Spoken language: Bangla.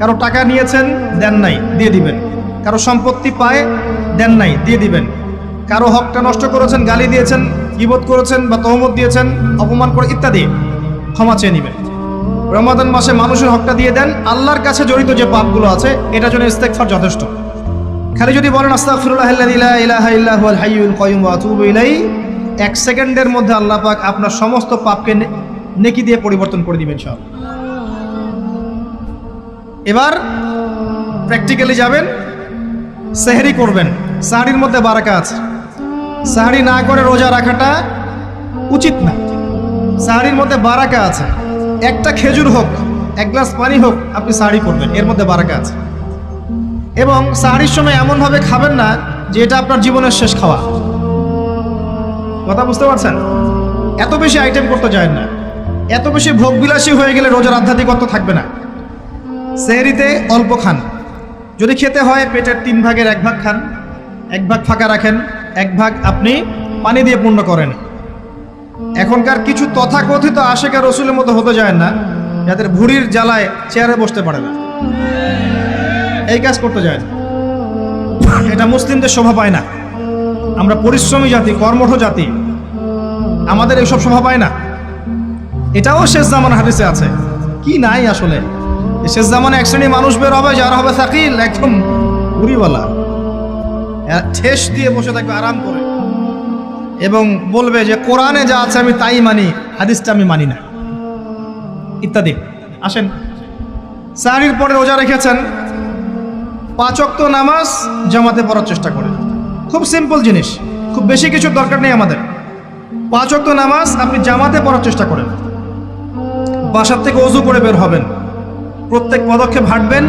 কারো টাকা নিয়েছেন, দেন নাই, দিয়ে দিবেন। কারো সম্পত্তি পায়, দেন নাই, দিয়ে দিবেন। কারো হকটা নষ্ট করেছেন, গালি দিয়েছেন, গীবত করেছেন বা তহমত দিয়েছেন, অপমান করে ইত্যাদি, ক্ষমা চেয়ে নেবেন। রমাদান মাসে মানুষের হকটা দিয়ে দেন। আল্লাহর কাছে জড়িত যে পাপগুলো আছে এটার জন্য ইস্তেগফার যথেষ্ট। খালি যদি বলেন আস্তাগফিরুল্লাহাল্লাযী লা ইলাহা ইল্লা হুয়াল হাইয়ুল কাইয়্যুম ওয়া আতুবু ইলাইহি, 1 সেকেন্ডের মধ্যে আল্লাহ পাক আপনার সমস্ত পাপকে নেকি দিয়ে পরিবর্তন করে দিবেন সব। এবার প্র্যাকটিক্যালি যাবেন, সেহরি করবেন। সাহরির মধ্যে বারাকা আছে। সাহরি না করে রোজা রাখাটা উচিত না। সাহরির মধ্যে বারাকা আছে। একটা খেজুর হোক, 1 গ্লাস পানি হোক, আপনি সাহরি করবেন, এর মধ্যে বারাকা আছে। এবং সাহরির সময় এমনভাবে খাবেন না যে এটা আপনার জীবনের শেষ খাওয়া। কথা বুঝতে পারছেন? এত বেশি আইটেম করতে যায় না, এত বেশি ভোগবিলাসী হয়ে গেলে রোজার আধ্যাত্মিকত্ব থাকবে না। সেহরিতে অল্প খান। যদি খেতে হয় পেটের 3 ভাগের 1 ভাগ খান, 1 ভাগ ফাঁকা রাখেন, 1 ভাগ আপনি পানি দিয়ে পূর্ণ করেন। এখনকার কিছু তথাকথিত আশেকা রসুলের মতো হতে যায় না, যাদের ভুঁড়ির জ্বালায় চেয়ারে বসতে পারে না। এই কাজ করতে যায় না, এটা মুসলিমদের শোভা পায় না। আমরা পরিশ্রমী জাতি, কর্মঠ জাতি, আমাদের এইসব শোভা পায় না। এটাও শেষ জামানা হাদিসে আছে। কি নাই আসলে, শেষ জামানে 1 শ্রেণী মানুষ বের হবে যারা হবে সাকিল, একদম ভুঁড়িওয়ালা, ঠেস দিয়ে বসে থাকবে আরাম করে, এবং বলবে যে কোরআনে যা আছে আমি তাই মানি, হাদিসটা আমি মানি না, ইত্যাদি। আসেন, সাহরির পরে রোজা রেখেছেন, 5 ওয়াক্ত নামাজ জামাতে পড়ার চেষ্টা করেন। খুব সিম্পল জিনিস, খুব বেশি কিছুর দরকার নেই আমাদের। 5 ওয়াক্ত নামাজ আপনি জামাতে পড়ার চেষ্টা করেন। বাসার থেকে ওযু করে বের হবেন, প্রত্যেক পদক্ষেপ হাঁটবেন,